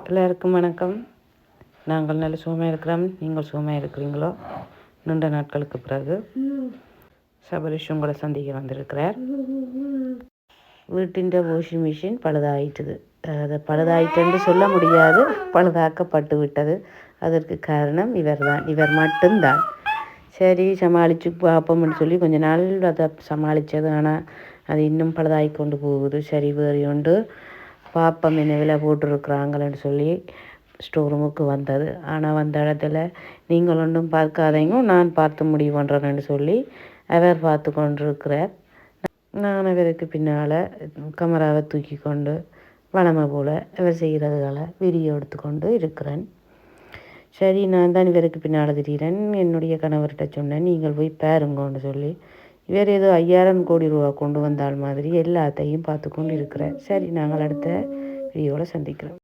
எல்லாருக்கும் வணக்கம். நாங்கள் நல்ல சுகமாக இருக்கிறோம். நீங்கள் சுகமாக இருக்கிறீங்களோ? நீண்ட நாட்களுக்கு பிறகு சபரிஷ் உங்களை சந்திக்க வந்திருக்கிறார். வீட்டின் வாஷிங் மிஷின் பழுதாயிட்டுது. அதை பழுதாயிட்டுன்னு சொல்ல முடியாது, பழுதாக்கப்பட்டு விட்டது. அதற்கு காரணம் இவர் மட்டும்தான். சரி சமாளித்து பார்ப்போம்னு சொல்லி கொஞ்ச நாள் அதை சமாளித்தது. ஆனால் அது இன்னும் பழுதாகி கொண்டு போகுது. சரி வேறு ஒன்று பாப்பம் என்ன விலை போட்டுருக்குறாங்களேன்னு சொல்லி ஸ்டோர் ரூமுக்கு வந்தது. ஆனால் வந்த இடத்துல நீங்கள் ஒன்றும் பார்க்காதீங்க, நான் பார்த்து முடிவு பண்ணுறேன்னு சொல்லி அவர் பார்த்து கொண்டிருக்கிறார். நான் அவருக்கு பின்னால் கேமராவை தூக்கி கொண்டு வளமை போல் அவர் செய்கிறதுகளை வீடியோ எடுத்துக்கொண்டு இருக்கிறேன். சரி நான் தான் இவருக்கு பின்னால் திடீரென் என்னுடைய கணவர்கிட்ட சொன்னேன், நீங்கள் போய் பாருங்கன்னு சொல்லி. இவர் ஏதோ 5000 கோடி ரூபா கொண்டு வந்தால் மாதிரி எல்லாத்தையும் பார்த்து கொண்டு இருக்கிறார். சரி நாங்கள் அடுத்த வீடியோவில் சந்திக்கிறோம்.